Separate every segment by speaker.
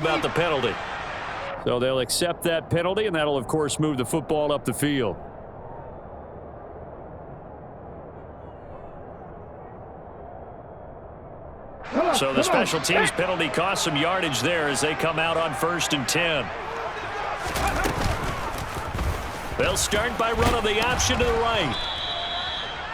Speaker 1: about the penalty. So they'll accept that penalty, and that'll, of course, move the football up the field. So the special teams penalty cost some yardage there as they come out on 1st and 10. They'll start by running the option to the right.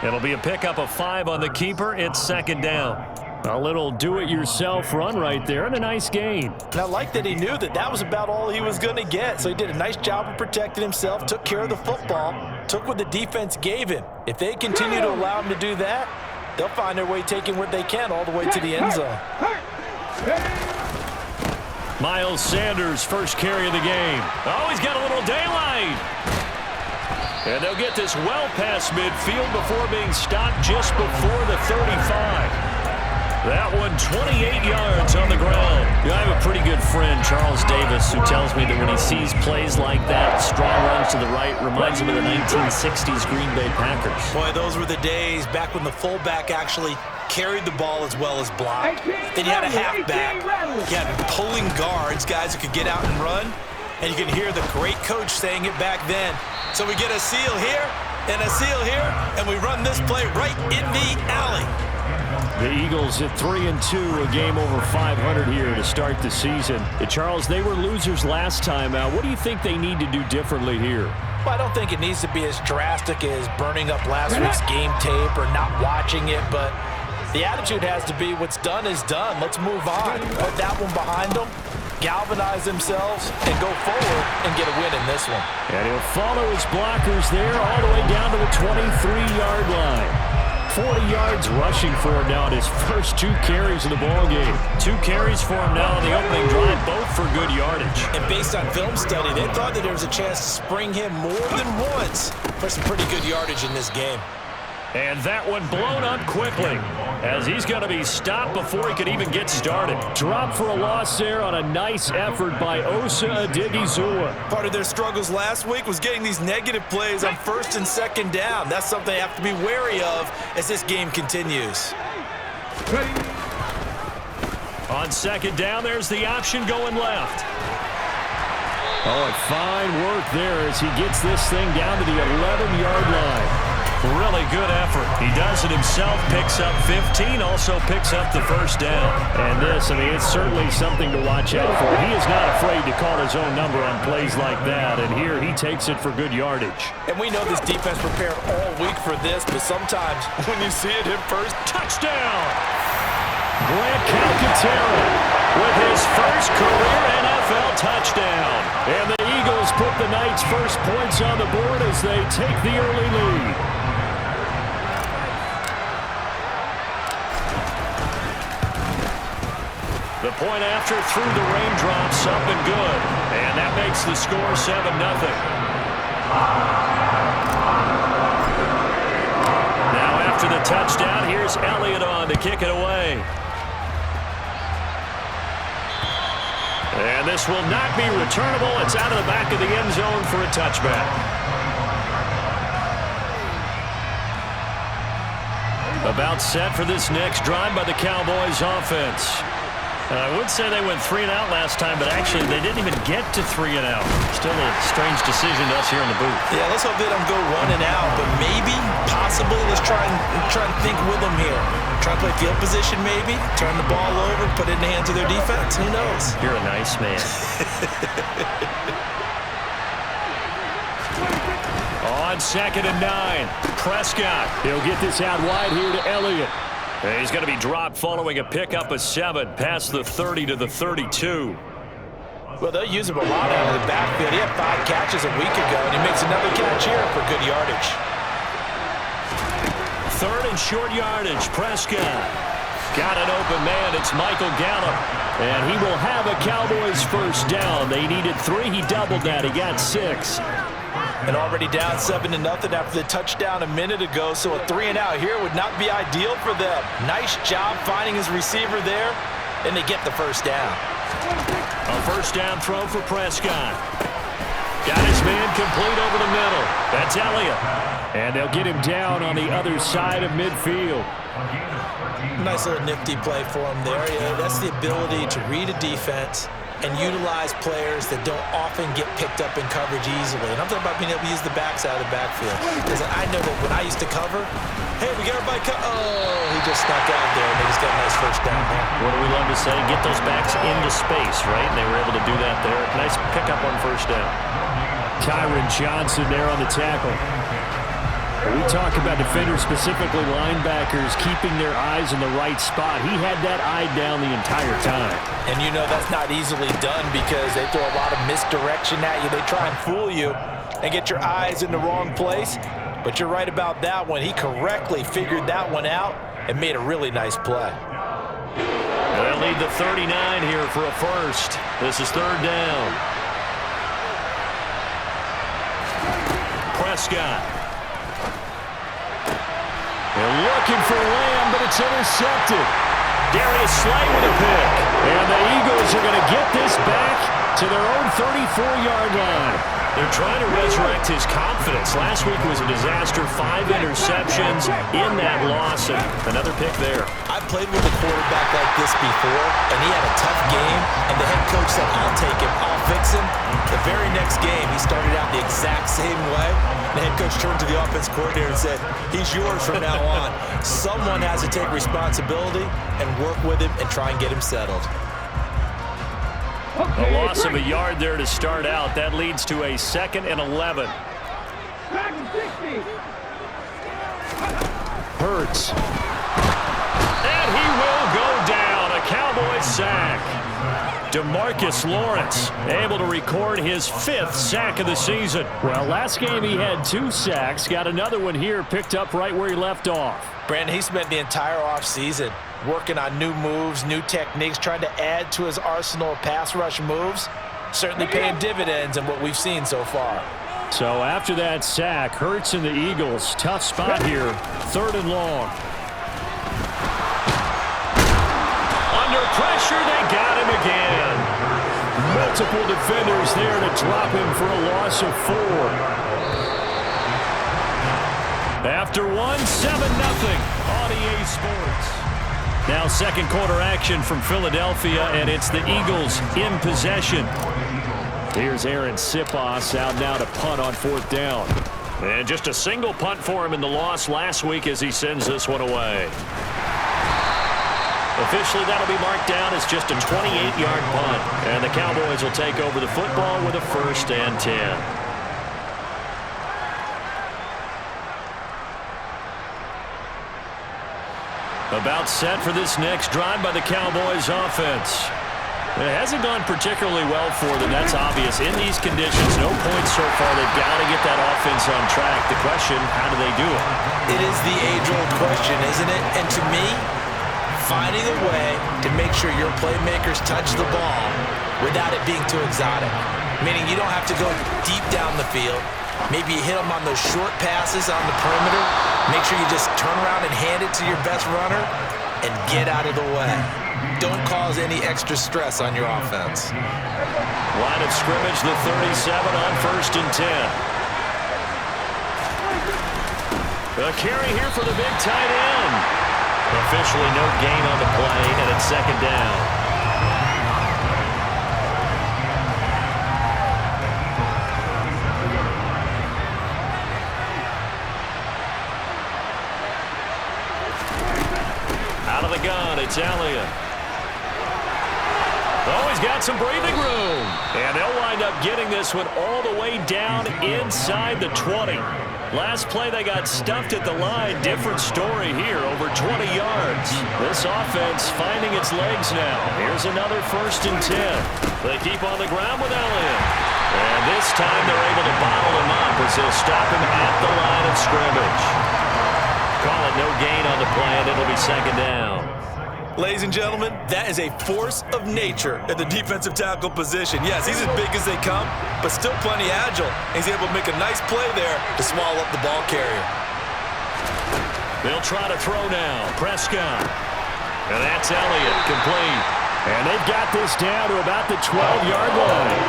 Speaker 1: It'll be a pickup of 5 on the keeper. It's 2nd down. A little do-it-yourself run right there and a nice gain.
Speaker 2: And I like that he knew that that was about all he was going to get. So he did a nice job of protecting himself, took care of the football, took what the defense gave him. If they continue to allow him to do that, they'll find their way taking what they can all the way to the end zone.
Speaker 1: Miles Sanders, first carry of the game. Oh, he's got a little daylight. And they'll get this well past midfield before being stopped just before the 35. That one 28 yards on the ground. I have a pretty good friend, Charles Davis, who tells me that when he sees plays like that, strong runs to the right, reminds him of the 1960s Green Bay Packers.
Speaker 2: Boy, those were the days back when the fullback actually carried the ball as well as blocked. Then you had a halfback. You had pulling guards, guys who could get out and run. And you can hear the great coach saying it back then. So we get a seal here and a seal here, and we run this play right in the alley.
Speaker 1: The Eagles at 3-2, a game over 500 here to start the season. Charles, they were losers last time out. What do you think they need to do differently here?
Speaker 2: Well, I don't think it needs to be as drastic as burning up last week's game tape or not watching it, but the attitude has to be what's done is done. Let's move on. Put that one behind them, galvanize themselves, and go forward and get a win in this one.
Speaker 1: And he'll follow his blockers there all the way down to the 23-yard line. 40 yards rushing for him now in his first 2 carries of the ballgame. 2 carries for him now on the opening drive, both for good yardage.
Speaker 2: And based on film study, they thought that there was a chance to spring him more than once for some pretty good yardage in this game.
Speaker 1: And that one blown up quickly as he's going to be stopped before he could even get started. Drop for a loss there on a nice effort by Osa Odighizuwa.
Speaker 2: Part of their struggles last week was getting these negative plays on 1st and 2nd down. That's something they have to be wary of as this game continues.
Speaker 1: On 2nd down, there's the option going left. Oh, and fine work there as he gets this thing down to the 11-yard line. Really good effort. He does it himself, picks up 15, also picks up the 1st down. And this, I mean, it's certainly something to watch out for. He is not afraid to call his own number on plays like that, and here he takes it for good yardage.
Speaker 2: And we know this defense prepared all week for this, but sometimes when you see it hit first,
Speaker 1: touchdown! Grant Calcaterra with his first career NFL touchdown. And the Eagles put the Knights' first points on the board as they take the early lead. The point after through the raindrops, up and good. And that makes the score 7-0. Now after the touchdown, here's Elliott on to kick it away. And this will not be returnable. It's out of the back of the end zone for a touchback. About set for this next drive by the Cowboys offense. I would say they went 3 and out last time, but actually they didn't even get to 3 and out. Still a strange decision to us here in the booth.
Speaker 2: Yeah, let's hope they don't go 1 and out, but maybe, possibly, let's try and think with them here. Try and play field position maybe, turn the ball over, put it in the hands of their defense. Who knows?
Speaker 1: You're a nice man. On 2nd and 9, Prescott. He'll get this out wide here to Elliott. And he's going to be dropped following a pickup of 7 past the 30 to the 32.
Speaker 2: Well, they'll use him a lot out of the backfield. He had 5 catches a week ago, and he makes another catch here for good yardage.
Speaker 1: 3rd and short yardage. Prescott got an open man. It's Michael Gallup. And he will have a Cowboys first down. They needed 3. He doubled that. He got 6.
Speaker 2: And already down 7-0 after the touchdown a minute ago, so a 3 and out here would not be ideal for them. Nice job finding his receiver there, and they get the first down.
Speaker 1: A first down throw for Prescott. Got his man complete over the middle. That's Elliott. And they'll get him down on the other side of midfield.
Speaker 2: Nice little nifty play for him there. Yeah, that's the ability to read a defense and utilize players that don't often get picked up in coverage easily. And I'm talking about being able to use the backside of the backfield. Because I know that when I used to cover, hey, we got everybody oh, he just snuck out there, and they just got a nice first down there.
Speaker 1: What do we love to say? Get those backs into space, right? And they were able to do that there. Nice pickup on first down. Kyron Johnson there on the tackle. We talk about defenders, specifically linebackers, keeping their eyes in the right spot. He had that eye down the entire time.
Speaker 2: And you know that's not easily done because they throw a lot of misdirection at you. They try and fool you and get your eyes in the wrong place. But you're right about that one. He correctly figured that one out and made a really nice play.
Speaker 1: They'll lead the 39 here for a first. This is third down. Prescott. They're looking for Lamb, but it's intercepted. Darius Slay with a pick. And the Eagles are going to get this back to their own 34-yard line. They're trying to resurrect his confidence. Last week was a disaster. 5 interceptions in that loss. And another pick there.
Speaker 2: I played with a quarterback like this before, and he had a tough game, and the head coach said, I'll take him, I'll fix him. The very next game, he started out the exact same way. The head coach turned to the offense coordinator and said, he's yours from now on. Someone has to take responsibility and work with him and try and get him settled.
Speaker 1: A loss of a yard there to start out. That leads to a 2nd and 11. Hurts. And he will go down. A Cowboys sack. DeMarcus Lawrence able to record his 5th sack of the season. Well, last game he had 2 sacks. Got another one here picked up right where he left off.
Speaker 2: Brandon, he spent the entire offseason working on new moves, new techniques, trying to add to his arsenal of pass rush moves. Certainly paying dividends in what we've seen so far.
Speaker 1: So after that sack, Hurts and the Eagles. Tough spot here. 3rd and long. Under pressure, they got him again. Multiple defenders there to drop him for a loss of 4. After 1, 7-0 on EA Sports. Now 2nd quarter action from Philadelphia, and it's the Eagles in possession. Here's Aaron Sipos out now to punt on 4th down. And just a single punt for him in the loss last week as he sends this one away. Officially, that'll be marked down as just a 28-yard punt. And the Cowboys will take over the football with a 1st and 10. About set for this next drive by the Cowboys offense. It hasn't gone particularly well for them. That's obvious. In these conditions, no points so far. They've got to get that offense on track. The question, how do they do it?
Speaker 2: It is the age-old question, isn't it? And to me, finding a way to make sure your playmakers touch the ball without it being too exotic. Meaning you don't have to go deep down the field. Maybe you hit them on those short passes on the perimeter. Make sure you just turn around and hand it to your best runner and get out of the way. Don't cause any extra stress on your offense.
Speaker 1: Line of scrimmage, the 37 on 1st and 10. A carry here for the big tight end. Officially no gain on the play, and it's 2nd down. Out of the gun, it's Elliott. Oh, he's got some breathing room. And they'll wind up getting this one all the way down inside the 20. Last play, they got stuffed at the line. Different story here, over 20 yards. This offense finding its legs now. Here's another 1st and 10. They keep on the ground with Elliott. And this time they're able to bottle him up as they'll stop him at the line of scrimmage. Call it no gain on the play, and it'll be 2nd down.
Speaker 2: Ladies and gentlemen, that is a force of nature at the defensive tackle position. Yes, he's as big as they come, but still plenty agile. He's able to make a nice play there to swallow up the ball carrier.
Speaker 1: They'll try to throw now. Prescott. And that's Elliott, complete. And they've got this down to about the 12-yard line.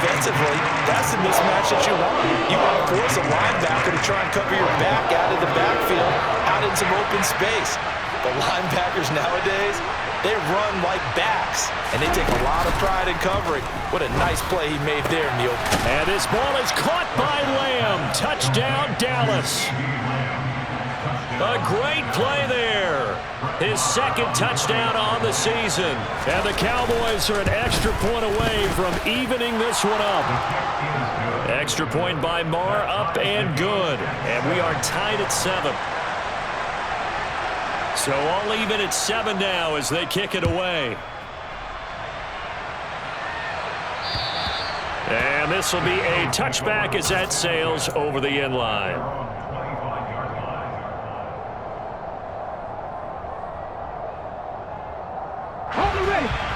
Speaker 2: Offensively, that's the mismatch that you want. You want to force a linebacker to try and cover your back out of the backfield, out in some open space. The linebackers nowadays, they run like backs, and they take a lot of pride in covering. What a nice play he made there, Neil.
Speaker 1: And this ball is caught by Lamb. Touchdown, Dallas. A great play there. His second touchdown on the season. And the Cowboys are an extra point away from evening this one up. Extra point by Marr, up and good. And we are tied at 7. So all even at 7 now as they kick it away. And this will be a touchback as that sails over the end line.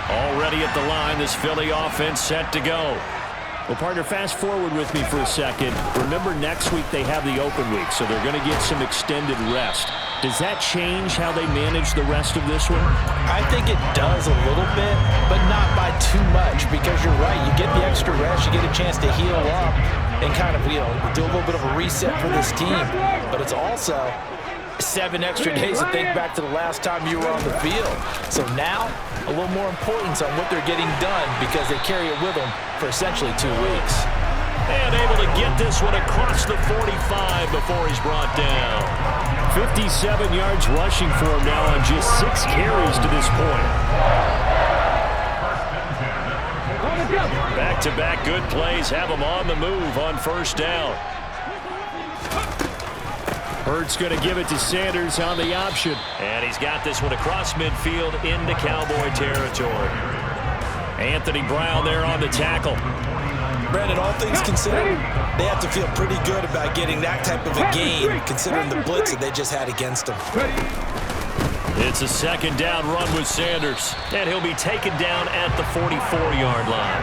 Speaker 1: Already at the line, this Philly offense set to go. Well, partner, fast forward with me for a second. Remember, next week they have the open week, so they're going to get some extended rest. Does that change how they manage the rest of this one?
Speaker 2: I think it does a little bit, but not by too much, because you're right. You get the extra rest, you get a chance to heal up and kind of, do a little bit of a reset for this team. But it's also 7 extra days to think back to the last time you were on the field. So now, a little more importance on what they're getting done because they carry it with them for essentially 2 weeks.
Speaker 1: And able to get this one across the 45 before he's brought down. 57 yards rushing for him now on just 6 carries to this point. Back-to-back good plays have him on the move on first down. Hurts going to give it to Sanders on the option. And he's got this one across midfield into Cowboy territory. Anthony Brown there on the tackle.
Speaker 2: Brandon, all things considered, they have to feel pretty good about getting that type of a game, considering the blitz that they just had against them.
Speaker 1: It's a second down run with Sanders, and he'll be taken down at the 44-yard line.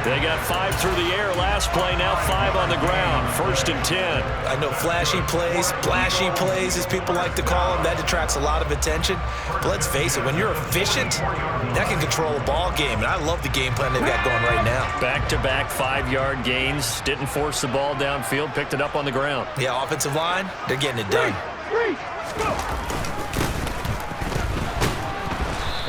Speaker 1: They got 5 through the air last play, now 5 on the ground, 1st and 10.
Speaker 2: I know flashy plays, splashy plays, as people like to call them, that attracts a lot of attention. But let's face it, when you're efficient, that can control a ball game, and I love the game plan they've got going right now.
Speaker 1: Back-to-back 5-yard gains, didn't force the ball downfield, picked it up on the ground.
Speaker 2: Yeah, offensive line, they're getting it done.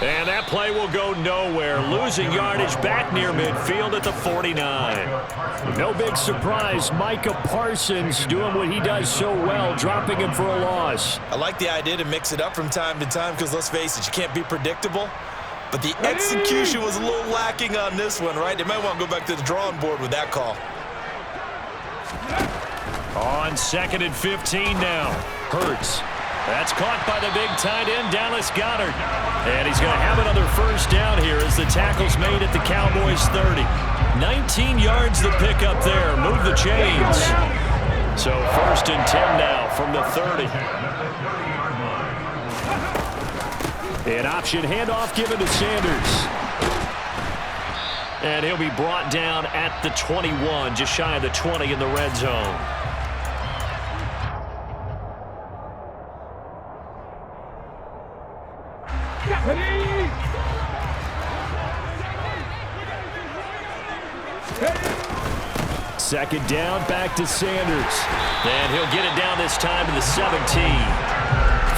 Speaker 1: And that play will go nowhere. Losing yardage back near midfield at the 49. No big surprise. Micah Parsons doing what he does so well, dropping him for a loss.
Speaker 2: I like the idea to mix it up from time to time because, let's face it, you can't be predictable. But the execution was a little lacking on this one, right? They might want to go back to the drawing board with that call.
Speaker 1: On 2nd and 15 now. Hurts. That's caught by the big tight end, Dallas Goedert. And he's going to have another first down here as the tackle's made at the Cowboys 30. 19 yards the pickup there. Move the chains. So 1st and 10 now from the 30. An option handoff given to Sanders. And he'll be brought down at the 21, just shy of the 20 in the red zone. Second down, back to Sanders. And he'll get it down this time to the 17.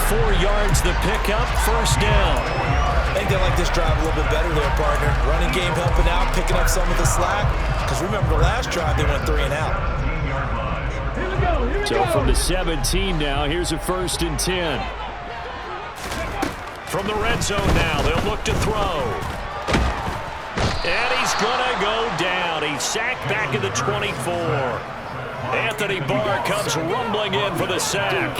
Speaker 1: 4 yards the pickup, first down.
Speaker 2: I think they like this drive a little bit better there, partner. Running game helping out, picking up some of the slack. Because remember, the last drive they went 3 and out.
Speaker 1: So from the 17 now, here's a 1st and 10. From the red zone now, they'll look to throw. And he's going to go down. He's sacked back at the 24. Anthony Barr comes rumbling in for the sack.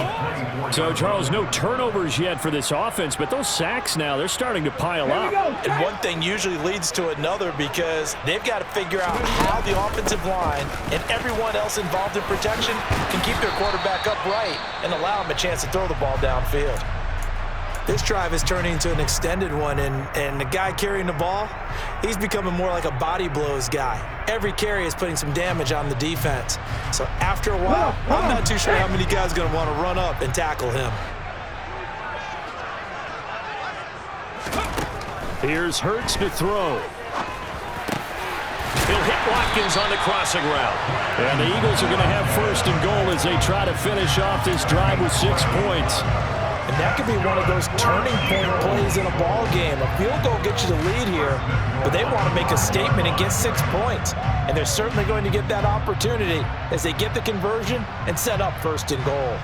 Speaker 1: So, Charles, no turnovers yet for this offense, but those sacks now, they're starting to pile up.
Speaker 2: And one thing usually leads to another because they've got to figure out how the offensive line and everyone else involved in protection can keep their quarterback upright and allow him a chance to throw the ball downfield. This drive is turning into an extended one, and the guy carrying the ball, he's becoming more like a body blows guy. Every carry is putting some damage on the defense. So after a while, I'm not too sure how many guys are going to want to run up and tackle him.
Speaker 1: Here's Hurts to throw. He'll hit Watkins on the crossing route. And the Eagles are going to have 1st and goal as they try to finish off this drive with 6 points.
Speaker 2: And that could be one of those turning point plays in a ball game. A field goal gets you the lead here, but they want to make a statement and get 6 points. And they're certainly going to get that opportunity as they get the conversion and set up first and goal.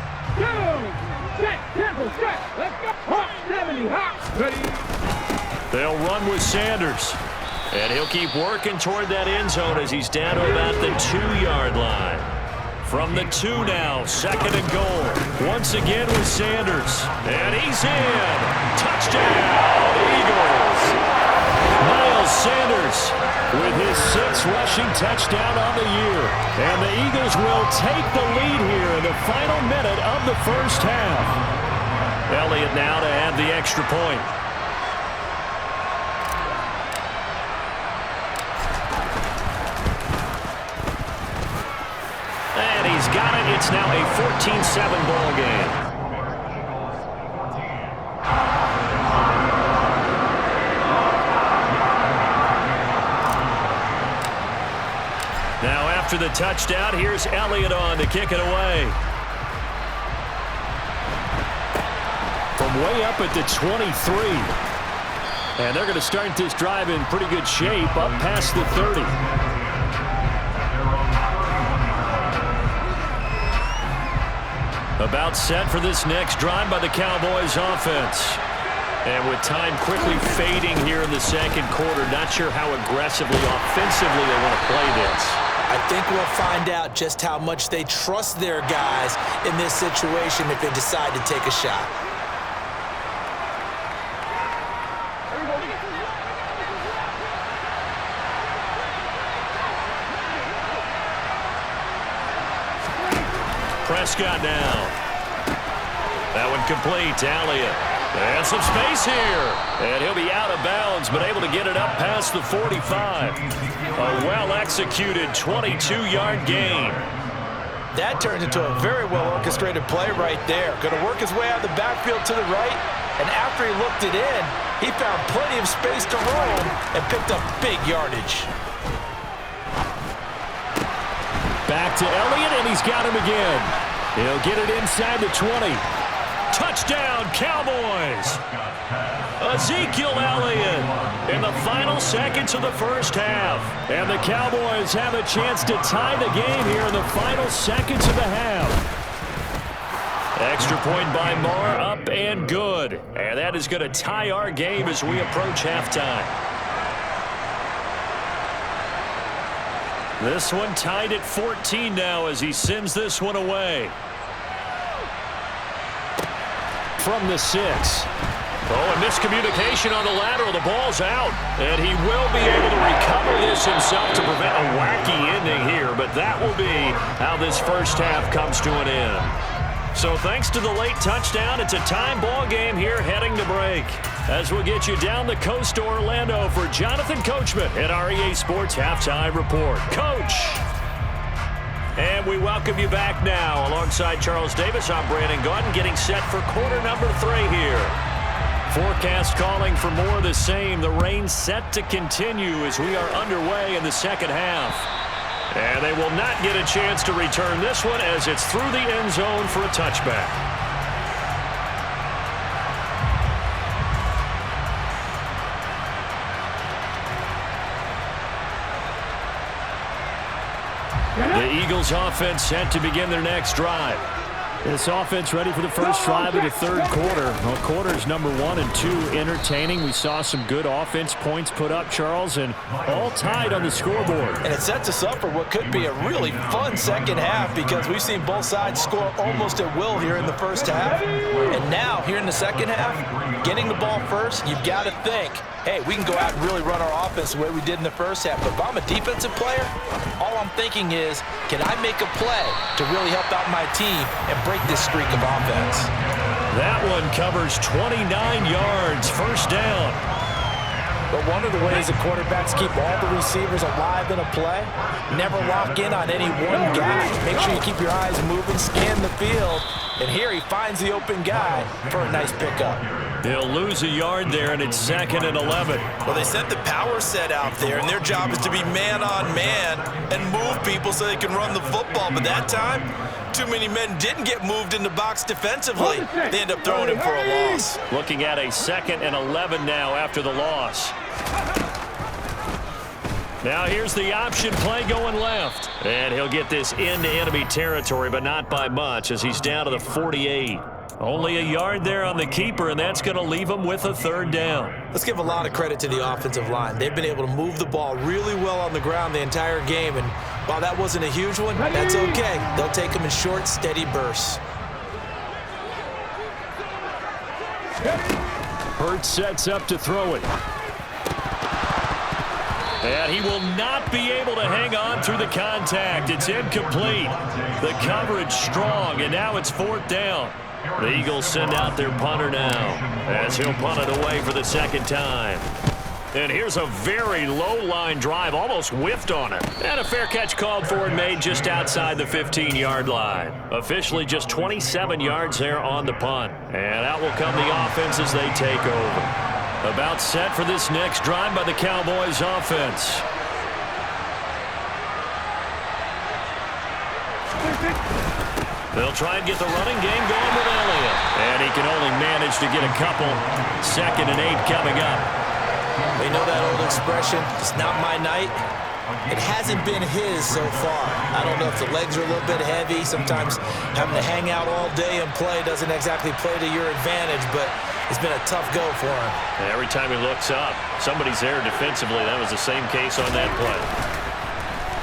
Speaker 1: They'll run with Sanders. And he'll keep working toward that end zone as he's down to about the 2-yard line. From the 2 now, 2nd and goal. Once again with Sanders. And he's in. Touchdown, Eagles. Miles Sanders with his 6th rushing touchdown on the year. And the Eagles will take the lead here in the final minute of the first half. Elliott now to add the extra point. And he's got it. It's now a 14-7 ball game. Now after the touchdown, here's Elliott on to kick it away. From way up at the 23. And they're going to start this drive in pretty good shape up past the 30. About set for this next drive by the Cowboys offense. And with time quickly fading here in the second quarter, not sure how aggressively, offensively they want to play this.
Speaker 2: I think we'll find out just how much they trust their guys in this situation if they decide to take a shot.
Speaker 1: Prescott now. That one complete to Elliott. And some space here. And he'll be out of bounds, but able to get it up past the 45. A well-executed 22-yard gain. That turned into a very well-orchestrated play right there. Going to work his way out of the backfield to the right. And after he looked it in, he found plenty of space to roam and picked up big yardage. Back to Elliott, and he's got him again. He'll get it inside the 20. Touchdown, Cowboys! Ezekiel Elliott in the final seconds of the first half. And the Cowboys have a chance to tie the game here in the final seconds of the half. Extra point by Marr, up and good. And that is going to tie our game as we approach halftime. This one tied at 14 now as he sends this one away. From the 6. Oh, a miscommunication on the lateral. The ball's out. And he will be able to recover this himself to prevent a wacky ending here. But that will be how this first half comes to an end. So thanks to the late touchdown, it's a time ball game here heading to break. As we'll get you down the coast to Orlando for Jonathan Coachman at our EA Sports Halftime Report. Coach! And we welcome you back now. Alongside Charles Davis, I'm Brandon Gaudin, getting set for quarter number 3 here. Forecast calling for more of the same. The rain set to continue as we are underway in the second half. And they will not get a chance to return this one as it's through the end zone for a touchback. The Eagles offense set to begin their next drive. This offense ready for the first drive of the third quarter. Well, quarters number 1 and 2 entertaining. We saw some good offense points put up, Charles, and all tied on the scoreboard. And it sets us up for what could be a really fun second half because we've seen both sides score almost at will here in the first half. And now, here in the second half, getting the ball first, you've got to think, hey, we can go out and really run our offense the way we did in the first half. But if I'm a defensive player, all I'm thinking is, can I make a play to really help out my team and break this streak of offense? That one covers 29 yards, first down. But one of the ways the quarterbacks keep all the receivers alive in a play, never lock in on any one guy. Make sure you keep your eyes moving, scan the field, and here he finds the open guy for a nice pickup. He'll lose a yard there, and it's 2nd and 11.
Speaker 2: Well, they sent the power set out there, and their job is to be man-on-man and move people so they can run the football. But that time, too many men didn't get moved in the box defensively. They end up throwing him for a loss.
Speaker 1: Looking at a 2nd and 11 now after the loss. Now here's the option play going left. And he'll get this into enemy territory, but not by much as he's down to the 48. Only a yard there on the keeper, and that's going to leave him with a 3rd down.
Speaker 2: Let's give a lot of credit to the offensive line. They've been able to move the ball really well on the ground the entire game, and while that wasn't a huge one, that's okay. They'll take them in short, steady bursts.
Speaker 1: Hurts sets up to throw it. And he will not be able to hang on through the contact. It's incomplete. The coverage strong, and now it's 4th down. The Eagles send out their punter now as he'll punt it away for the 2nd time. And here's a very low-line drive, almost whiffed on it. And a fair catch called for and made just outside the 15-yard line. Officially just 27 yards there on the punt. And out will come the offense as they take over. About set for this next drive by the Cowboys offense. They'll try and get the running game going with Elliott. And he can only manage to get a couple. 2nd and 8 coming up.
Speaker 2: They know that old expression, it's not my night. It hasn't been his so far. I don't know if the legs are a little bit heavy. Sometimes having to hang out all day and play doesn't exactly play to your advantage, but it's been a tough go for him.
Speaker 1: And every time he looks up, somebody's there defensively. That was the same case on that play.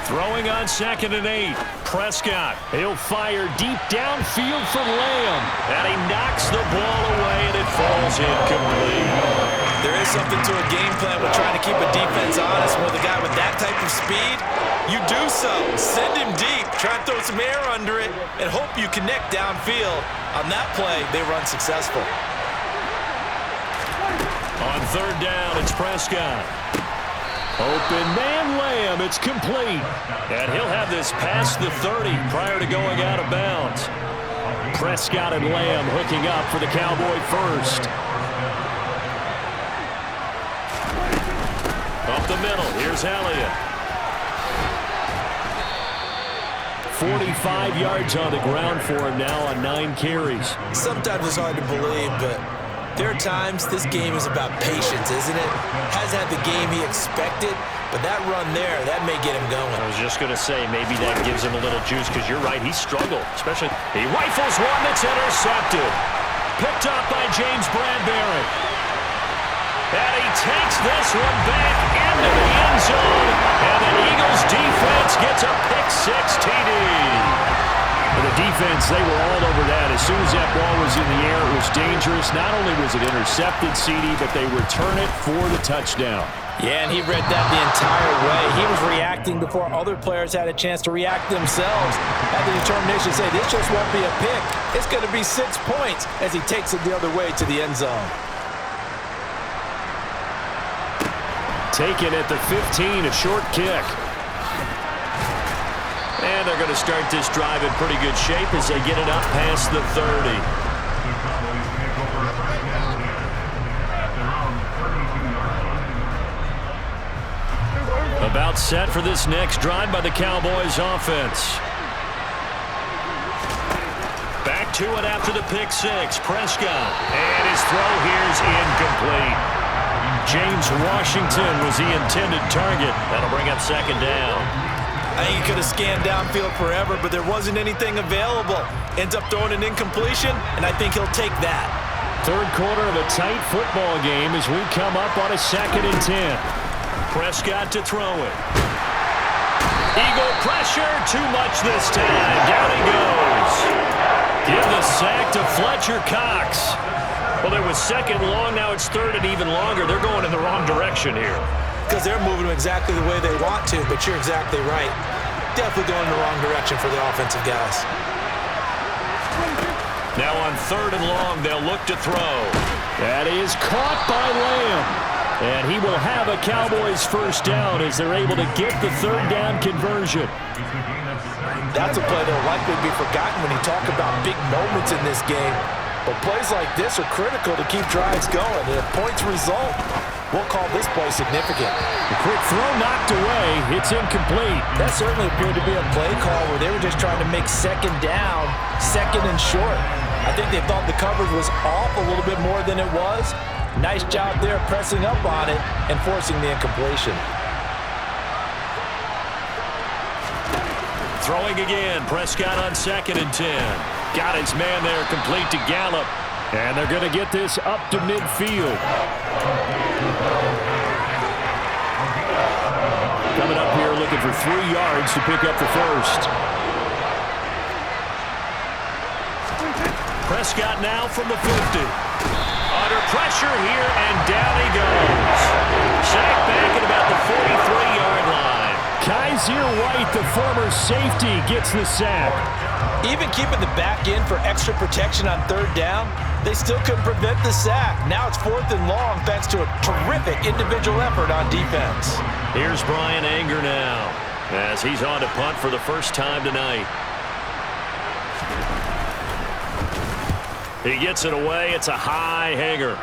Speaker 1: Throwing on 2nd and 8. Prescott. He'll fire deep downfield for Lamb. And he knocks the ball away, and it falls incomplete.
Speaker 2: There is something to a game plan with trying to keep a defense honest. With a guy with that type of speed, you do so. Send him deep. Try and throw some air under it and hope you connect downfield. On that play, they run successful.
Speaker 1: On 3rd down, it's Prescott. Open man Lamb, it's complete. And he'll have this past the 30 prior to going out of bounds. Prescott and Lamb hooking up for the Cowboy first. Up the middle, here's Elliott. 45 yards on the ground for him now on 9 carries.
Speaker 2: Sometimes it's hard to believe, but there are times this game is about patience, isn't it? Hasn't had the game he expected, but that run there, that may get him going.
Speaker 1: I was just going to say, maybe that gives him a little juice, because you're right, he struggled. Especially, he rifles one that's intercepted. Picked up by James Bradbury. And he takes this one back into the end zone. And the Eagles defense gets a pick-6 TD. For the defense, they were all over that. As soon as that ball was in the air, it was dangerous. Not only was it intercepted, CD, but they return it for the touchdown.
Speaker 2: Yeah, and he read that the entire way. He was reacting before other players had a chance to react themselves. Had the determination to say, this just won't be a pick. It's going to be 6 points as he takes it the other way to the end zone.
Speaker 1: Taken at the 15, a short kick. And they're going to start this drive in pretty good shape as they get it up past the 30. About set for this next drive by the Cowboys offense. Back to it after the pick-6. Prescott. And his throw here's incomplete. James Washington was the intended target. That'll bring up 2nd down.
Speaker 2: I think he could have scanned downfield forever, but there wasn't anything available. Ends up throwing an incompletion, and I think he'll take that.
Speaker 1: 3rd quarter of a tight football game as we come up on a 2nd and 10. Prescott to throw it. Eagle pressure, too much this time. Down he goes. Give the sack to Fletcher Cox. Well, there was 2nd long, now it's 3rd and even longer. They're going in the wrong direction here.
Speaker 2: Because they're moving them exactly the way they want to, but you're exactly right. Definitely going in the wrong direction for the offensive guys.
Speaker 1: Now on 3rd and long, they'll look to throw. That is caught by Lamb. And he will have a Cowboys first down as they're able to get the 3rd down conversion.
Speaker 2: That's a play that will likely be forgotten when you talk about big moments in this game. But plays like this are critical to keep drives going. And if points result, We'll call this play significant.
Speaker 1: The quick throw knocked away. It's incomplete.
Speaker 2: That certainly appeared to be a play call where they were just trying to make second down, second and short. I think they thought the coverage was off a little bit more than it was. Nice job there pressing up on it and forcing the incompletion.
Speaker 1: Throwing again. Prescott on 2nd and 10. Got his man there, complete to Gallup. And they're going to get this up to midfield. Coming up here looking for 3 yards to pick up the first. Prescott now from the 50. Under pressure here, and down he goes. Sacked back at about the 43-yard line. Kaiser White, the former safety, gets the sack.
Speaker 2: Even keeping the back in for extra protection on 3rd down, they still couldn't prevent the sack. Now it's 4th and long thanks to a terrific individual effort on defense.
Speaker 1: Here's Brian Anger now as he's on to punt for the first time tonight. He gets it away. It's a high hanger.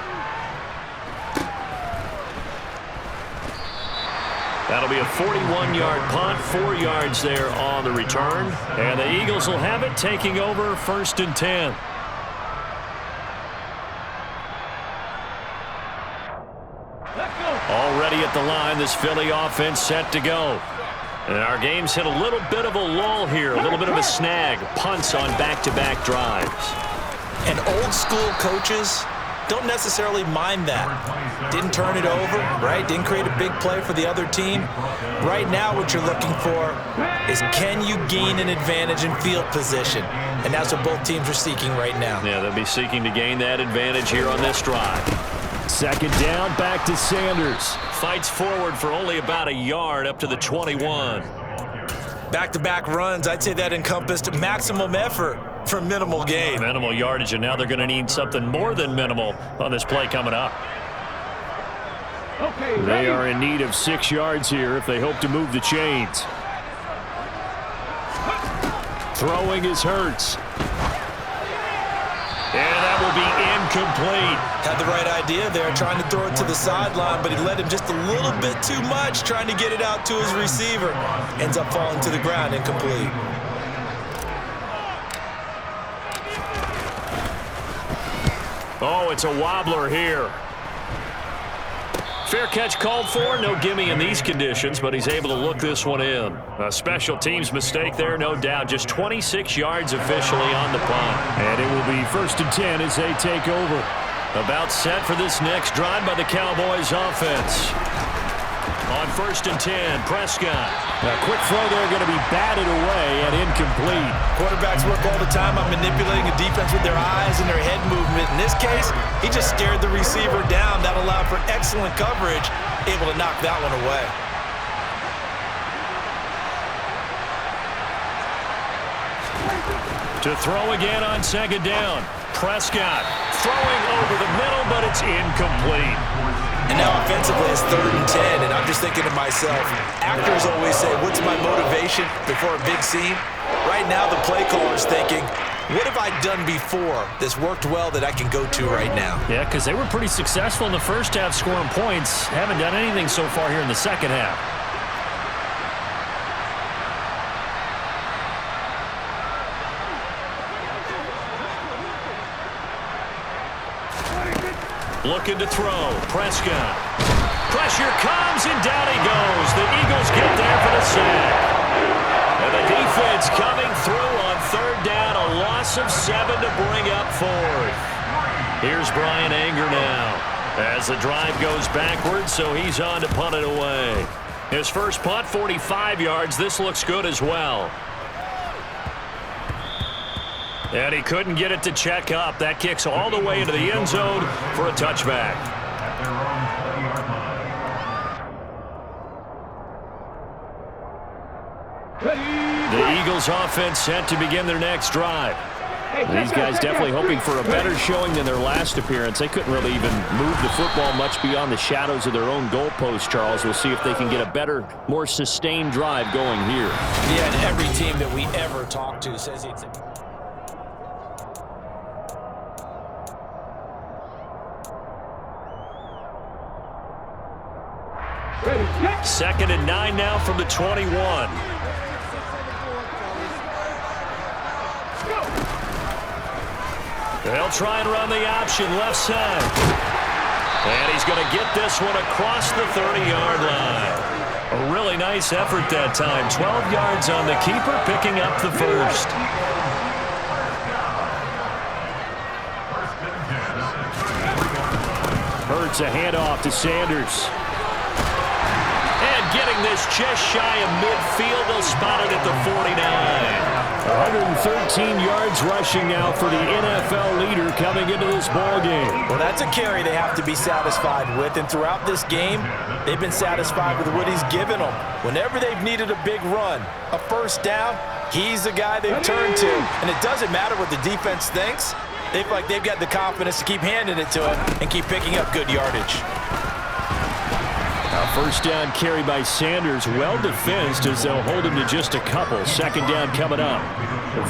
Speaker 1: That'll be a 41-yard punt, 4 yards there on the return. And the Eagles will have it, taking over 1st and 10. Already at the line, this Philly offense set to go. And our game's hit a little bit of a lull here, a little bit of a snag. Punts on back-to-back drives.
Speaker 2: And old-school coaches don't necessarily mind that. Didn't turn it over, right? Didn't create a big play for the other team. Right now what you're looking for is, can you gain an advantage in field position? And that's what both teams are seeking right now.
Speaker 1: Yeah, they'll be seeking to gain that advantage here on this drive. 2nd down, back to Sanders. Fights forward for only about a yard up to the 21.
Speaker 2: Back-to-back runs, I'd say that encompassed maximum effort for minimal gain.
Speaker 1: Minimal yardage, and now they're going to need something more than minimal on this play coming up. They are in need of 6 yards here if they hope to move the chains. Throwing is Hurts. And that will be incomplete.
Speaker 2: Had the right idea there, trying to throw it to the sideline, but he led him just a little bit too much, trying to get it out to his receiver. Ends up falling to the ground, incomplete.
Speaker 1: Oh, it's a wobbler here. Fair catch called for. No gimme in these conditions, but he's able to look this one in. A special teams mistake there, no doubt. Just 26 yards officially on the punt. And it will be 1st and 10 as they take over. About set for this next drive by the Cowboys offense. On 1st and 10, Prescott. A quick throw there going to be batted away and incomplete.
Speaker 2: Quarterbacks work all the time on manipulating a defense with their eyes and their head movement. In this case, he just stared the receiver down. That allowed for excellent coverage, able to knock that one away.
Speaker 1: To throw again on 2nd down. Prescott throwing over the middle, but it's incomplete.
Speaker 2: And now offensively it's 3rd and 10, and I'm just thinking to myself, actors always say, what's my motivation before a big scene? Right now the play caller's thinking, what have I done before that's worked well that I can go to right now?
Speaker 1: Yeah, because they were pretty successful in the first half scoring points. Haven't done anything so far here in the second half. Looking to throw. Prescott. Pressure comes, and down he goes. The Eagles get there for the sack. And the defense coming through on 3rd down. A loss of 7 to bring up 4th. Here's Brian Anger now as the drive goes backwards, so he's on to punt it away. His first punt, 45 yards. This looks good as well. And he couldn't get it to check up. That kicks all the way into the end zone for a touchback. The Eagles offense set to begin their next drive. These guys definitely hoping for a better showing than their last appearance. They couldn't really even move the football much beyond the shadows of their own goalpost, Charles. We'll see if they can get a better, more sustained drive going here.
Speaker 2: Yeah, and every team that we ever talk to says it's...
Speaker 1: 2nd and 9 now from the 21. They'll try and run the option left side. And he's going to get this one across the 30-yard line. A really nice effort that time. 12 yards on the keeper, picking up the first. Hurts a handoff to Sanders. And getting this just shy of midfield. They'll spot it at the 49. 113 yards rushing now for the NFL leader coming into this ball game.
Speaker 2: Well, that's a carry they have to be satisfied with, and throughout this game, they've been satisfied with what he's given them. Whenever they've needed a big run, a first down, he's the guy they've turned to. And it doesn't matter what the defense thinks. They feel like they've got the confidence to keep handing it to him and keep picking up good yardage.
Speaker 1: First down carry by Sanders, well defensed as they'll hold him to just a couple. 2nd down coming up.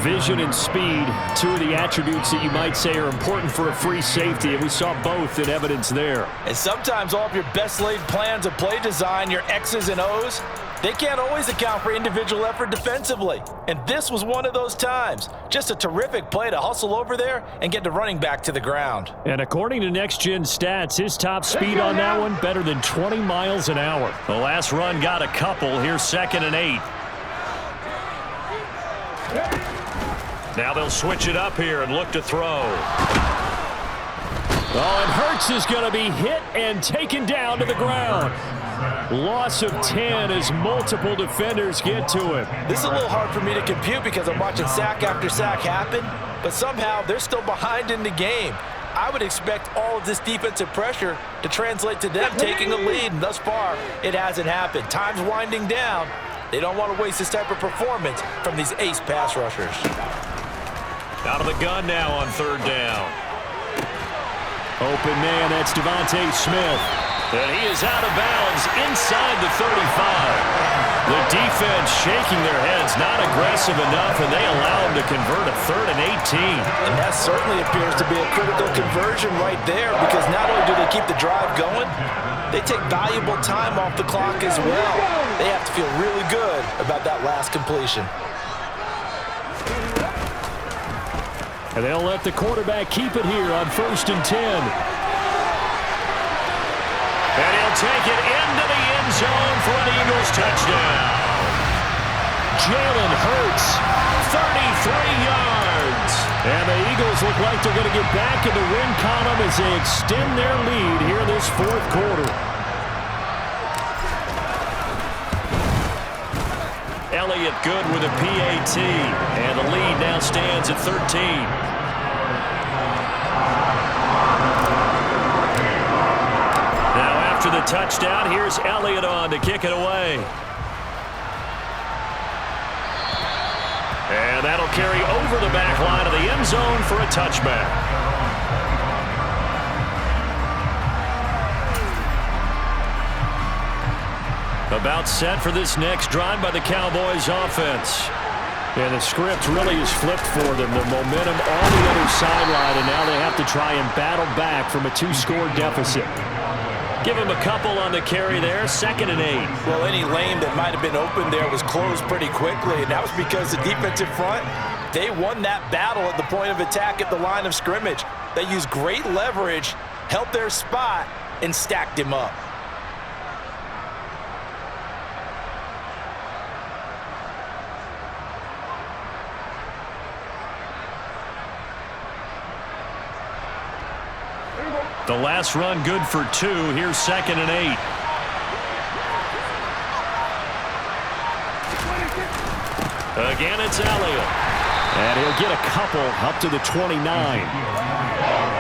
Speaker 1: Vision and speed, two of the attributes that you might say are important for a free safety, and we saw both in evidence there.
Speaker 2: And sometimes all of your best laid plans of play design, your X's and O's, they can't always account for individual effort defensively. And this was one of those times. Just a terrific play to hustle over there and get the running back to the ground.
Speaker 1: And according to Next Gen Stats, his top speed on that one, better than 20 miles an hour. The last run got a couple. Here's 2nd and 8. Now they'll switch it up here and look to throw. Oh, and Hurts is going to be hit and taken down to the ground. Loss of 10 as multiple defenders get to him.
Speaker 2: This is a little hard for me to compute because I'm watching sack after sack happen, but somehow they're still behind in the game. I would expect all of this defensive pressure to translate to them taking a lead, and thus far, it hasn't happened. Time's winding down. They don't want to waste this type of performance from these ace pass rushers.
Speaker 1: Out of the gun now on 3rd down. Open man, that's Devontae Smith. And he is out of bounds inside the 35. The defense shaking their heads, not aggressive enough, and they allow him to convert a 3rd and 18.
Speaker 2: And that certainly appears to be a critical conversion right there, because not only do they keep the drive going, they take valuable time off the clock as well. They have to feel really good about that last completion.
Speaker 1: And they'll let the quarterback keep it here on 1st and 10. And he'll take it into the end zone for an Eagles touchdown. Jalen Hurts, 33 yards. And the Eagles look like they're going to get back in the win column as they extend their lead here in this 4th quarter. Elliott good with a PAT. And the lead now stands at 13. To the touchdown, here's Elliott on to kick it away. And that'll carry over the back line of the end zone for a touchback. About set for this next drive by the Cowboys offense. And the script really is flipped for them. The momentum on the other sideline, and now they have to try and battle back from a 2-score deficit. Give him a couple on the carry there, 2nd and 8.
Speaker 2: Well, any lane that might have been open there was closed pretty quickly, and that was because the defensive front, they won that battle at the point of attack at the line of scrimmage. They used great leverage, held their spot, and stacked him up.
Speaker 1: The last run good for 2. Here's 2nd and 8. Again, it's Elliott. And he'll get a couple up to the 29.
Speaker 2: Now,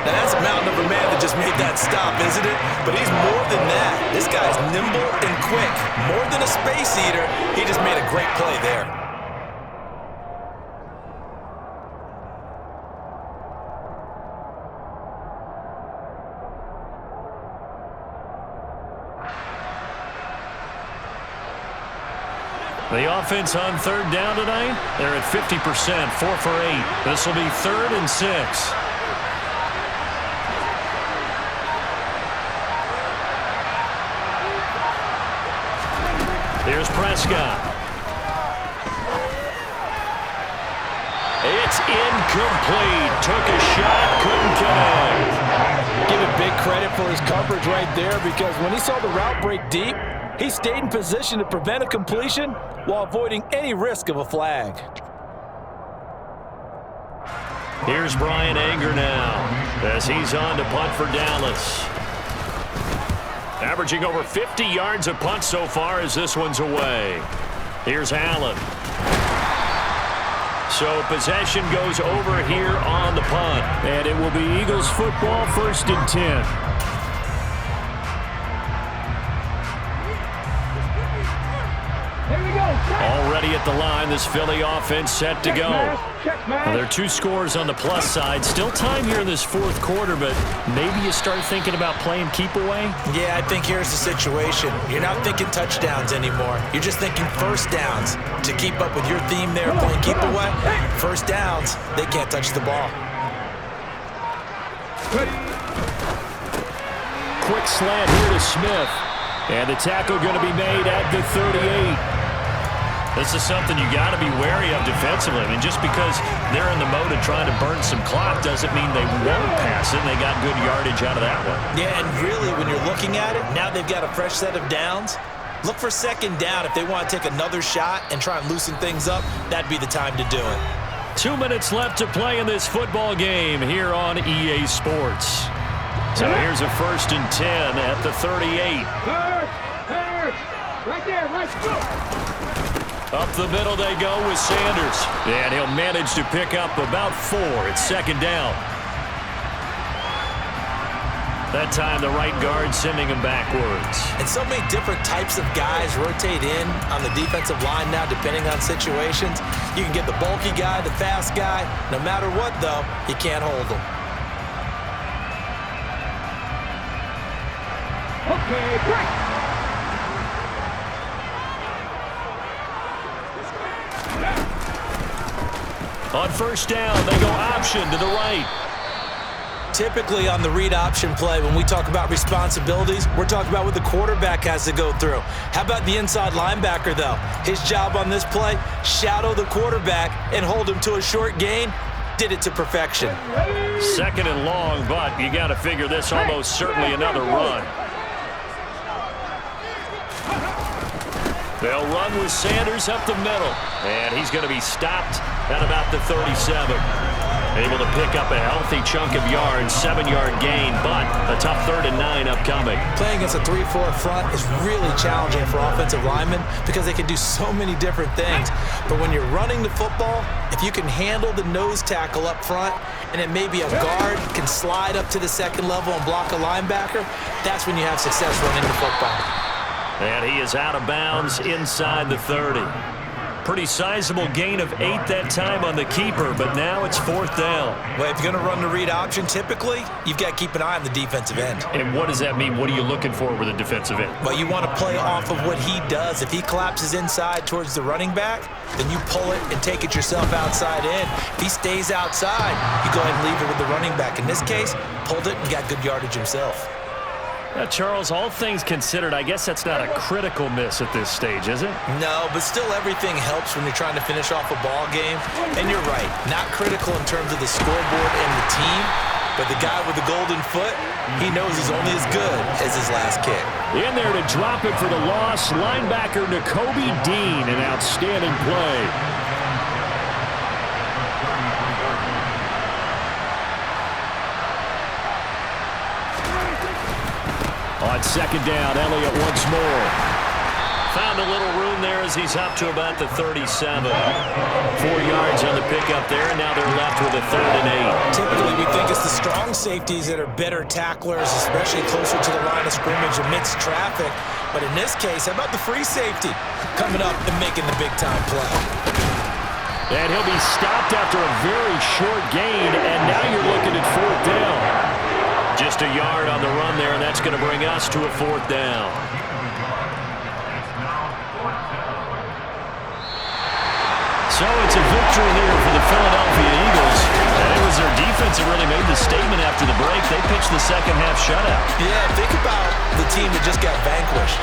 Speaker 2: that's a mountain of a man that just made that stop, isn't it? But he's more than that. This guy's nimble and quick. More than a space eater, he just made a great play there.
Speaker 1: The offense on 3rd down tonight, they're at 50%, 4 for 8. This will be 3rd and 6. Prescott. It's incomplete. Took a shot, couldn't connect.
Speaker 3: Give him big credit for his coverage right there, because when he saw the route break deep, he stayed in position to prevent a completion while avoiding any risk of a flag.
Speaker 1: Here's Brian Anger now as he's on to punt for Dallas. Averaging over 50 yards a punt so far as this one's away. Here's Allen. So possession goes over here on the punt. And it will be Eagles football, 1st and 10. Already at the line, this Philly offense set to go. Well, there are 2 scores on the plus side. Still time here in this 4th quarter, but maybe you start thinking about playing keep away?
Speaker 2: Yeah, I think here's the situation. You're not thinking touchdowns anymore. You're just thinking first downs. To keep up with your theme there, playing keep away, first downs, they can't touch the ball.
Speaker 1: Quick slant here to Smith. And the tackle going to be made at the 38. This is something you got to be wary of defensively. I mean, just because they're in the mode of trying to burn some clock doesn't mean they won't pass it. And they got good yardage out of that one.
Speaker 2: Yeah, and really, when you're looking at it, now they've got a fresh set of downs. Look for 2nd down. If they want to take another shot and try and loosen things up, that'd be the time to do it.
Speaker 1: 2 minutes left to play in this football game here on EA Sports. So here's a 1st and 10 at the 38.
Speaker 4: Right there, let's go.
Speaker 1: Up the middle they go with Sanders. And he'll manage to pick up about 4. It's 2nd down. That time the right guard sending him backwards.
Speaker 2: And so many different types of guys rotate in on the defensive line now, depending on situations. You can get the bulky guy, the fast guy. No matter what, though, you can't hold them.
Speaker 4: Okay, break.
Speaker 1: On 1st down, they go option to the right.
Speaker 2: Typically on the read option play, when we talk about responsibilities, we're talking about what the quarterback has to go through. How about the inside linebacker, though? His job on this play, shadow the quarterback and hold him to a short gain. Did it to perfection.
Speaker 1: 2nd and long, but you got to figure this almost certainly another run. They'll run with Sanders up the middle. And he's going to be stopped at about the 37. Able to pick up a healthy chunk of yards, 7-yard gain, but a tough 3rd and 9 upcoming.
Speaker 2: Playing against a 3-4 front is really challenging for offensive linemen because they can do so many different things. But when you're running the football, if you can handle the nose tackle up front, and then maybe a guard can slide up to the 2nd level and block a linebacker, that's when you have success running the football.
Speaker 1: And he is out of bounds inside the 30. Pretty sizable gain of 8 that time on the keeper, but now it's 4th down.
Speaker 2: Well, if you're going to run the read option, typically, you've got to keep an eye on the defensive end.
Speaker 1: And what does that mean? What are you looking for with a defensive end?
Speaker 2: Well, you want to play off of what he does. If he collapses inside towards the running back, then you pull it and take it yourself outside in. If he stays outside, you go ahead and leave it with the running back. In this case, pulled it and got good yardage himself.
Speaker 1: Charles, all things considered, I guess that's not a critical miss at this stage, is it?
Speaker 2: No, but still everything helps when you're trying to finish off a ball game. And you're right, not critical in terms of the scoreboard and the team, but the guy with the golden foot, he knows he's only as good as his last kick.
Speaker 1: In there to drop it for the loss, linebacker Nakobe Dean, an outstanding play. On 2nd down, Elliott once more. Found a little room there as he's up to about the 37. 4 yards on the pickup there, and now they're left with a 3rd and 8.
Speaker 2: Typically, we think it's the strong safeties that are better tacklers, especially closer to the line of scrimmage amidst traffic. But in this case, how about the free safety coming up and making the big-time play?
Speaker 1: And he'll be stopped after a very short gain, and now you're looking at 4th down. Just a yard on the run there, and that's going to bring us to a 4th down. So it's a victory here for the Philadelphia Eagles. And it was their defense that really made the statement after the break. They pitched the second half shutout.
Speaker 2: Yeah, think about the team that just got vanquished.